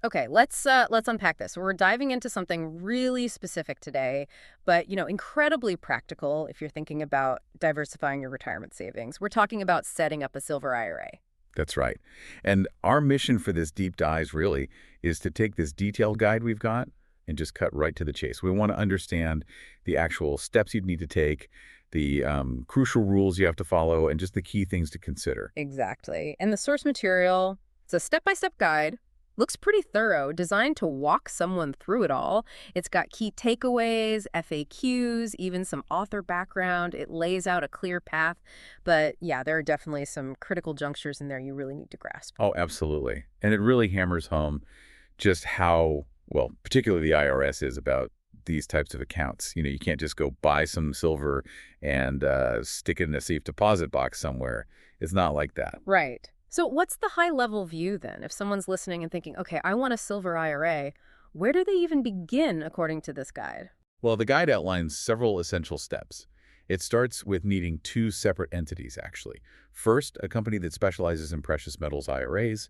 Okay, let's unpack this. We're diving into something really specific today, but incredibly practical if you're thinking about diversifying your retirement savings. We're talking about setting up a Silver IRA. That's right. And our mission for this deep dive really is to take this detailed guide we've got and just cut right to the chase. We want to understand the actual steps you'd need to take, the crucial rules you have to follow, and just the key things to consider. Exactly. And the source material, it's a step-by-step guide. Looks pretty thorough, designed to walk someone through it all. It's got key takeaways, FAQs, even some author background. It lays out a clear path. But yeah, there are definitely some critical junctures in there you really need to grasp. Oh, absolutely. And it really hammers home just how, well, particularly the IRS is about these types of accounts. You can't just go buy some silver and stick it in a safe deposit box somewhere. It's not like that. Right. So what's the high-level view then? If someone's listening and thinking, okay, I want a Silver IRA, where do they even begin according to this guide? Well, the guide outlines several essential steps. It starts with needing two separate entities, actually. First, a company that specializes in precious metals IRAs,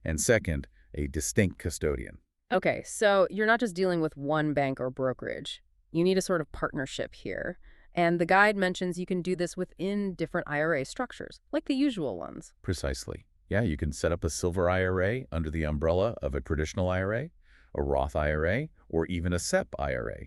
and second, a distinct custodian. Okay, so you're not just dealing with one bank or brokerage. You need a sort of partnership here. And the guide mentions you can do this within different IRA structures, like the usual ones. Precisely. Yeah, you can set up a Silver IRA under the umbrella of a traditional IRA, a Roth IRA, or even a SEP IRA.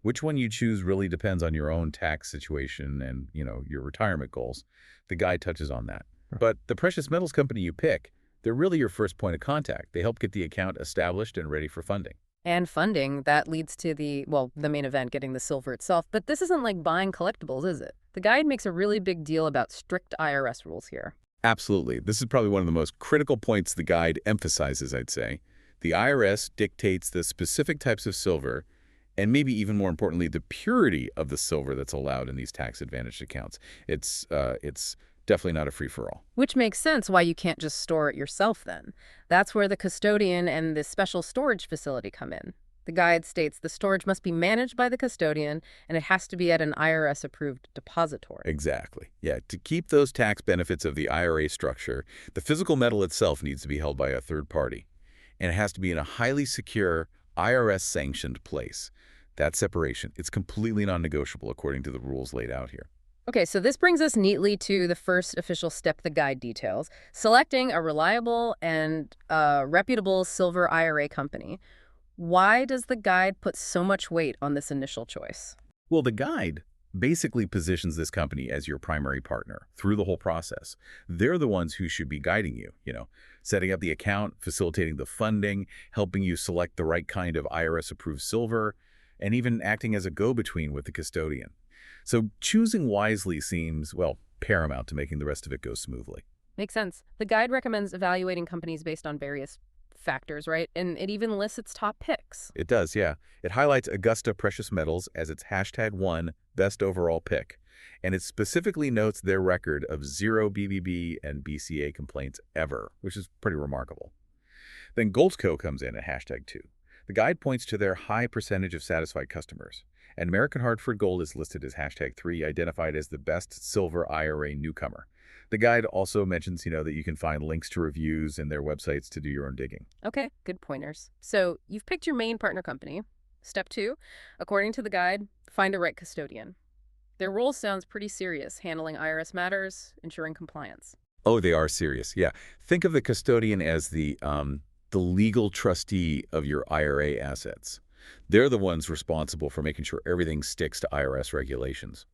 Which one you choose really depends on your own tax situation and, your retirement goals. The guide touches on that. But the precious metals company you pick, they're really your first point of contact. They help get the account established and ready for funding. And funding, that leads to the main event, getting the silver itself. But this isn't like buying collectibles, is it? The guide makes a really big deal about strict IRS rules here. Absolutely. This is probably one of the most critical points the guide emphasizes, I'd say. The IRS dictates the specific types of silver, and maybe even more importantly, the purity of the silver that's allowed in these tax-advantaged accounts. It's definitely not a free-for-all. Which makes sense why you can't just store it yourself then. That's where the custodian and the special storage facility come in. The guide states the storage must be managed by the custodian, and it has to be at an IRS-approved depository. Exactly. Yeah, to keep those tax benefits of the IRA structure, the physical metal itself needs to be held by a third party, and it has to be in a highly secure, IRS-sanctioned place. That separation, it's completely non-negotiable according to the rules laid out here. Okay, so this brings us neatly to the first official step the guide details, selecting a reliable and reputable Silver IRA company. Why does the guide put so much weight on this initial choice? Well, the guide basically positions this company as your primary partner through the whole process. They're the ones who should be guiding you, setting up the account, facilitating the funding, helping you select the right kind of IRS-approved silver, and even acting as a go-between with the custodian. So choosing wisely seems, well, paramount to making the rest of it go smoothly. Makes sense. The guide recommends evaluating companies based on various factors, right? And it even lists its top picks. It does, yeah. It highlights Augusta Precious Metals as its #1 best overall pick, and it specifically notes their record of 0 BBB and BCA complaints ever, which is pretty remarkable. Then Goldco comes in at #2. The guide points to their high percentage of satisfied customers. And American Hartford Gold is listed as #3, identified as the best Silver IRA newcomer. The guide also mentions, that you can find links to reviews and their websites to do your own digging. Okay, good pointers. So you've picked your main partner company. Step 2, according to the guide, find a right custodian. Their role sounds pretty serious, handling IRS matters, ensuring compliance. Oh, they are serious, yeah. Think of the custodian as the legal trustee of your IRA assets. They're the ones responsible for making sure everything sticks to IRS regulations.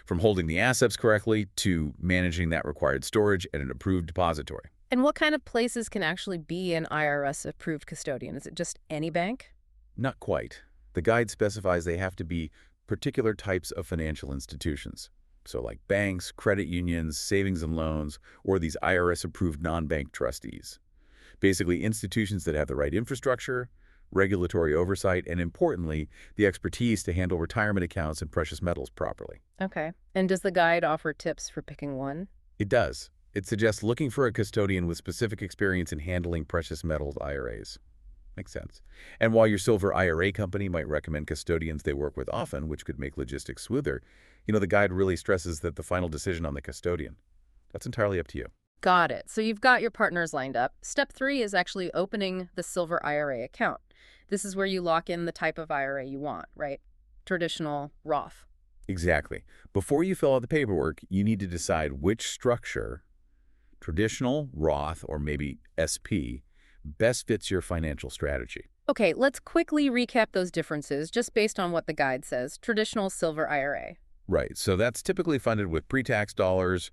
From holding the assets correctly to managing that required storage at an approved depository. And what kind of places can actually be an IRS-approved custodian? Is it just any bank? Not quite. The guide specifies they have to be particular types of financial institutions. So like banks, credit unions, savings and loans, or these IRS-approved non-bank trustees. Basically, institutions that have the right infrastructure, regulatory oversight, and importantly, the expertise to handle retirement accounts and precious metals properly. Okay. And does the guide offer tips for picking one? It does. It suggests looking for a custodian with specific experience in handling precious metals IRAs. Makes sense. And while your Silver IRA company might recommend custodians they work with often, which could make logistics smoother, the guide really stresses that the final decision on the custodian. That's entirely up to you. Got it. So you've got your partners lined up. Step 3 is actually opening the Silver IRA account. This is where you lock in the type of IRA you want, right? Traditional, Roth. Exactly. Before you fill out the paperwork, you need to decide which structure, traditional, Roth, or maybe SP, best fits your financial strategy. Okay, let's quickly recap those differences just based on what the guide says. Traditional Silver IRA. Right. So that's typically funded with pre-tax dollars.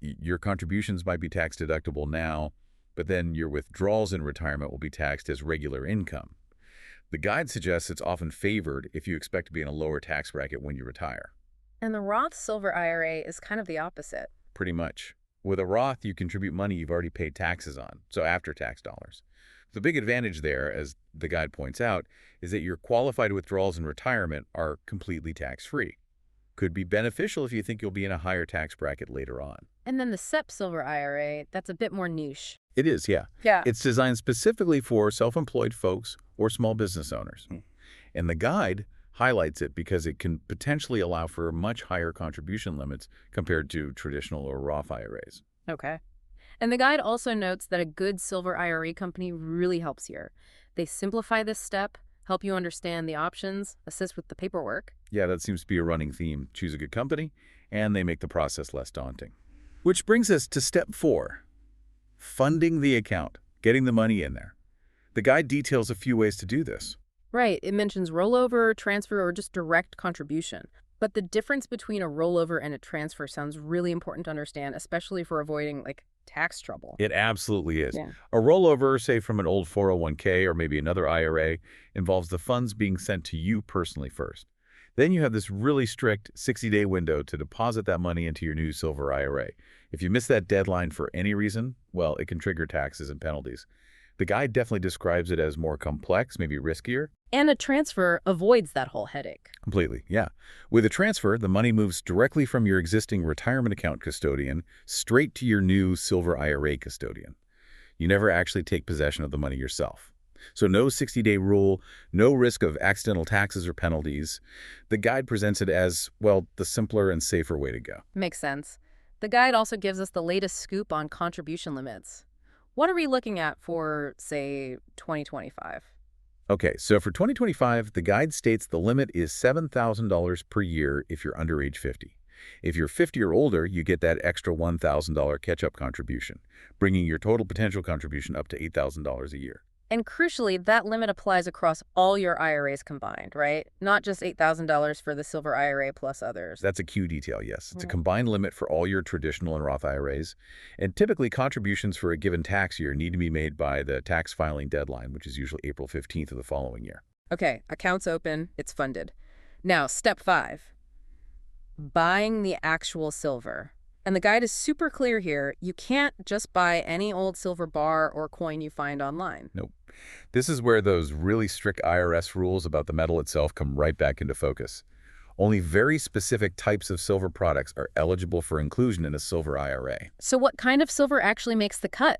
Your contributions might be tax deductible now, but then your withdrawals in retirement will be taxed as regular income. The guide suggests it's often favored if you expect to be in a lower tax bracket when you retire. And the Roth Silver IRA is kind of the opposite. Pretty much. With a Roth, you contribute money you've already paid taxes on, so after-tax dollars. The big advantage there, as the guide points out, is that your qualified withdrawals in retirement are completely tax-free. Could be beneficial if you think you'll be in a higher tax bracket later on. And then the SEP Silver IRA, that's a bit more niche. It is, yeah. Yeah. It's designed specifically for self-employed folks or small business owners. And the guide highlights it because it can potentially allow for much higher contribution limits compared to traditional or Roth IRAs. Okay. And the guide also notes that a good Silver IRA company really helps here. They simplify this step, help you understand the options, assist with the paperwork. Yeah, that seems to be a running theme. Choose a good company, and they make the process less daunting. Which brings us to step 4, funding the account, getting the money in there. The guide details a few ways to do this. Right. It mentions rollover, transfer, or just direct contribution. But the difference between a rollover and a transfer sounds really important to understand, especially for avoiding, tax trouble. It absolutely is. Yeah. A rollover, say from an old 401k or maybe another IRA, involves the funds being sent to you personally first. Then you have this really strict 60-day window to deposit that money into your new Silver IRA. If you miss that deadline for any reason, well, it can trigger taxes and penalties. The guide definitely describes it as more complex, maybe riskier. And a transfer avoids that whole headache. Completely, yeah. With a transfer, the money moves directly from your existing retirement account custodian straight to your new Silver IRA custodian. You never actually take possession of the money yourself. So no 60-day rule, no risk of accidental taxes or penalties. The guide presents it as, well, the simpler and safer way to go. Makes sense. The guide also gives us the latest scoop on contribution limits. What are we looking at for, say, 2025? Okay, so for 2025, the guide states the limit is $7,000 per year if you're under age 50. If you're 50 or older, you get that extra $1,000 catch-up contribution, bringing your total potential contribution up to $8,000 a year. And crucially, that limit applies across all your IRAs combined, right? Not just $8,000 for the Silver IRA plus others. That's a key detail, yes. It's a combined limit for all your traditional and Roth IRAs. And typically, contributions for a given tax year need to be made by the tax filing deadline, which is usually April 15th of the following year. Okay, account's open, it's funded. Now, step 5, buying the actual silver. And the guide is super clear here. You can't just buy any old silver bar or coin you find online. Nope. This is where those really strict IRS rules about the metal itself come right back into focus. Only very specific types of silver products are eligible for inclusion in a Silver IRA. So what kind of silver actually makes the cut,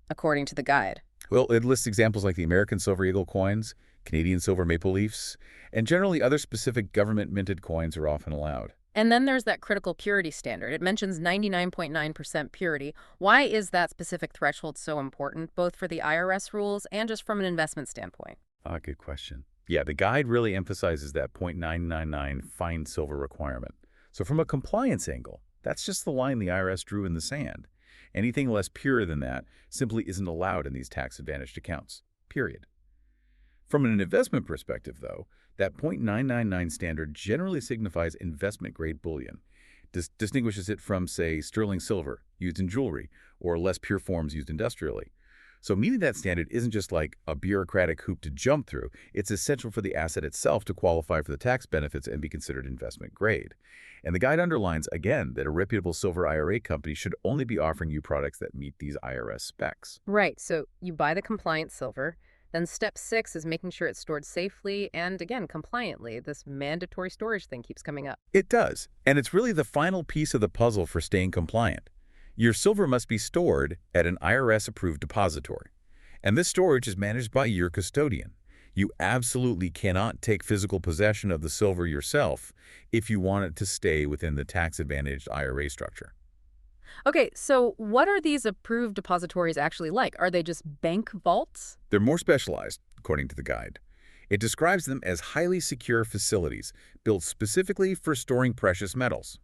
according to the guide? Well, it lists examples like the American Silver Eagle coins, Canadian Silver Maple Leafs, and generally other specific government-minted coins are often allowed. And then there's that critical purity standard. It mentions 99.9% purity. Why is that specific threshold so important, both for the IRS rules and just from an investment standpoint? Good question. Yeah, the guide really emphasizes that 0.999 fine silver requirement. So from a compliance angle, that's just the line the IRS drew in the sand. Anything less pure than that simply isn't allowed in these tax-advantaged accounts, period. From an investment perspective, though, that 0.999 standard generally signifies investment-grade bullion. Distinguishes it from, say, sterling silver, used in jewelry, or less pure forms used industrially. So meeting that standard isn't just like a bureaucratic hoop to jump through. It's essential for the asset itself to qualify for the tax benefits and be considered investment grade. And the guide underlines, again, that a reputable Silver IRA company should only be offering you products that meet these IRS specs. Right, so you buy the compliant silver. Then step 6 is making sure it's stored safely and, again, compliantly. This mandatory storage thing keeps coming up. It does. And it's really the final piece of the puzzle for staying compliant. Your silver must be stored at an IRS-approved depository. And this storage is managed by your custodian. You absolutely cannot take physical possession of the silver yourself if you want it to stay within the tax-advantaged IRA structure. Okay, so what are these approved depositories actually like? Are they just bank vaults? They're more specialized, according to the guide. It describes them as highly secure facilities built specifically for storing precious metals.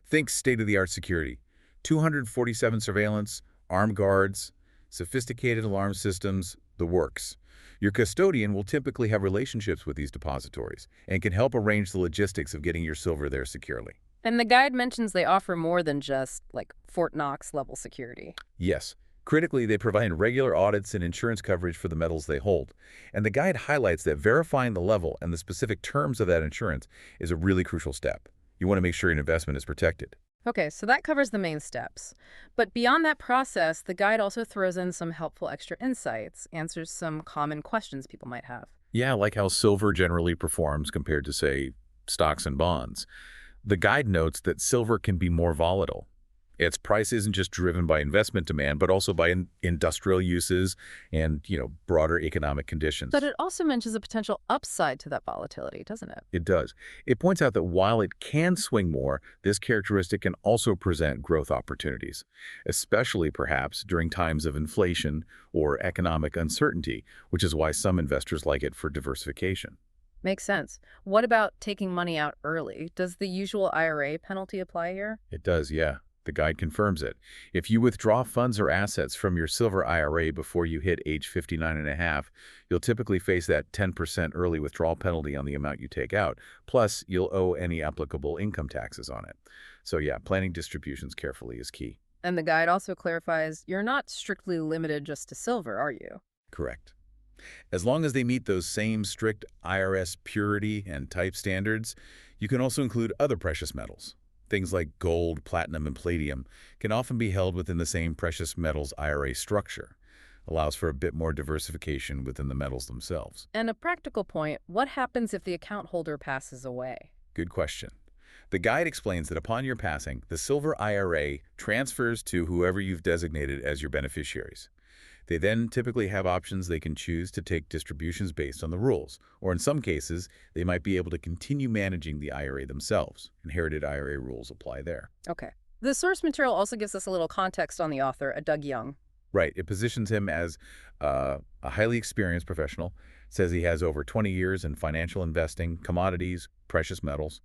Think state-of-the-art security, 247 surveillance, armed guards, sophisticated alarm systems, the works. Your custodian will typically have relationships with these depositories and can help arrange the logistics of getting your silver there securely. And the guide mentions they offer more than just, like, Fort Knox level security. Yes. Critically, they provide regular audits and insurance coverage for the metals they hold. And the guide highlights that verifying the level and the specific terms of that insurance is a really crucial step. You want to make sure your investment is protected. Okay, so that covers the main steps. But beyond that process, the guide also throws in some helpful extra insights, answers some common questions people might have. Yeah, like how silver generally performs compared to, say, stocks and bonds. The guide notes that silver can be more volatile. Its price isn't just driven by investment demand, but also by industrial uses and, broader economic conditions. But it also mentions a potential upside to that volatility, doesn't it? It does. It points out that while it can swing more, this characteristic can also present growth opportunities, especially perhaps during times of inflation or economic uncertainty, which is why some investors like it for diversification. Makes sense. What about taking money out early? Does the usual IRA penalty apply here? It does, yeah. The guide confirms it. If you withdraw funds or assets from your Silver IRA before you hit age 59 and a half, you'll typically face that 10% early withdrawal penalty on the amount you take out. Plus, you'll owe any applicable income taxes on it. So yeah, planning distributions carefully is key. And the guide also clarifies you're not strictly limited just to silver, are you? Correct. As long as they meet those same strict IRS purity and type standards, you can also include other precious metals. Things like gold, platinum, and palladium can often be held within the same precious metals IRA structure. Allows for a bit more diversification within the metals themselves. And a practical point, what happens if the account holder passes away? Good question. The guide explains that upon your passing, the Silver IRA transfers to whoever you've designated as your beneficiaries. They then typically have options they can choose to take distributions based on the rules, or in some cases, they might be able to continue managing the IRA themselves. Inherited IRA rules apply there. Okay. The source material also gives us a little context on the author, Doug Young. Right. It positions him as a highly experienced professional, says he has over 20 years in financial investing, commodities, precious metals,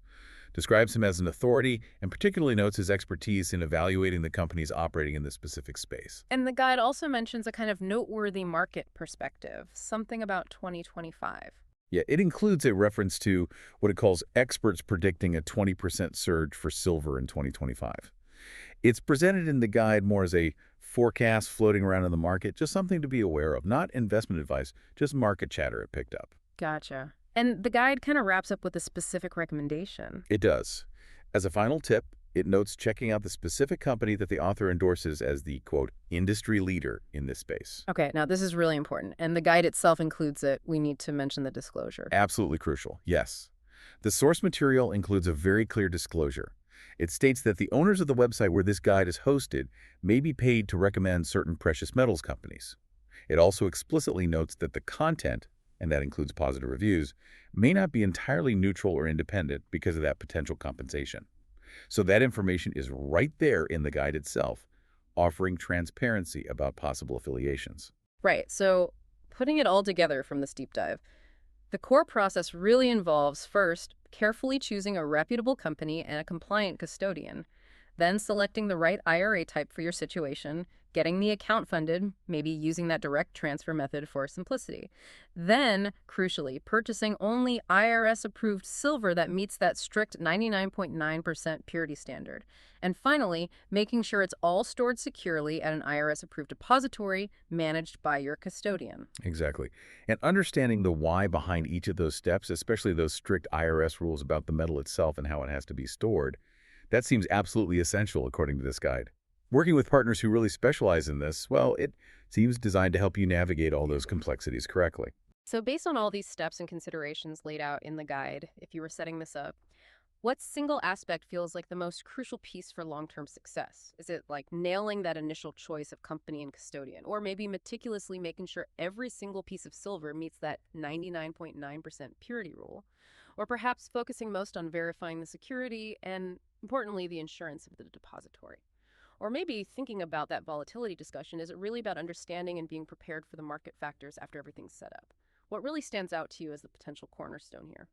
describes him as an authority, and particularly notes his expertise in evaluating the companies operating in this specific space. And the guide also mentions a kind of noteworthy market perspective, something about 2025. Yeah, it includes a reference to what it calls experts predicting a 20% surge for silver in 2025. It's presented in the guide more as a forecast floating around in the market, just something to be aware of, not investment advice, just market chatter it picked up. Gotcha. And the guide kind of wraps up with a specific recommendation. It does. As a final tip, it notes checking out the specific company that the author endorses as the, quote, industry leader in this space. Okay, now this is really important, and the guide itself includes it. We need to mention the disclosure. Absolutely crucial, yes. The source material includes a very clear disclosure. It states that the owners of the website where this guide is hosted may be paid to recommend certain precious metals companies. It also explicitly notes that the content, and that includes positive reviews, may not be entirely neutral or independent because of that potential compensation. So that information is right there in the guide itself, offering transparency about possible affiliations. Right, so putting it all together from this deep dive, the core process really involves, first, carefully choosing a reputable company and a compliant custodian, then selecting the right IRA type for your situation, getting the account funded, maybe using that direct transfer method for simplicity. Then, crucially, purchasing only IRS-approved silver that meets that strict 99.9% purity standard. And finally, making sure it's all stored securely at an IRS-approved depository managed by your custodian. Exactly. And understanding the why behind each of those steps, especially those strict IRS rules about the metal itself and how it has to be stored, that seems absolutely essential according to this guide. Working with partners who really specialize in this, well, it seems designed to help you navigate all those complexities correctly. So based on all these steps and considerations laid out in the guide, if you were setting this up, what single aspect feels like the most crucial piece for long-term success? Is it like nailing that initial choice of company and custodian, or maybe meticulously making sure every single piece of silver meets that 99.9% purity rule? Or perhaps focusing most on verifying the security and, importantly, the insurance of the depository? Or maybe thinking about that volatility discussion, is it really about understanding and being prepared for the market factors after everything's set up? What really stands out to you as the potential cornerstone here?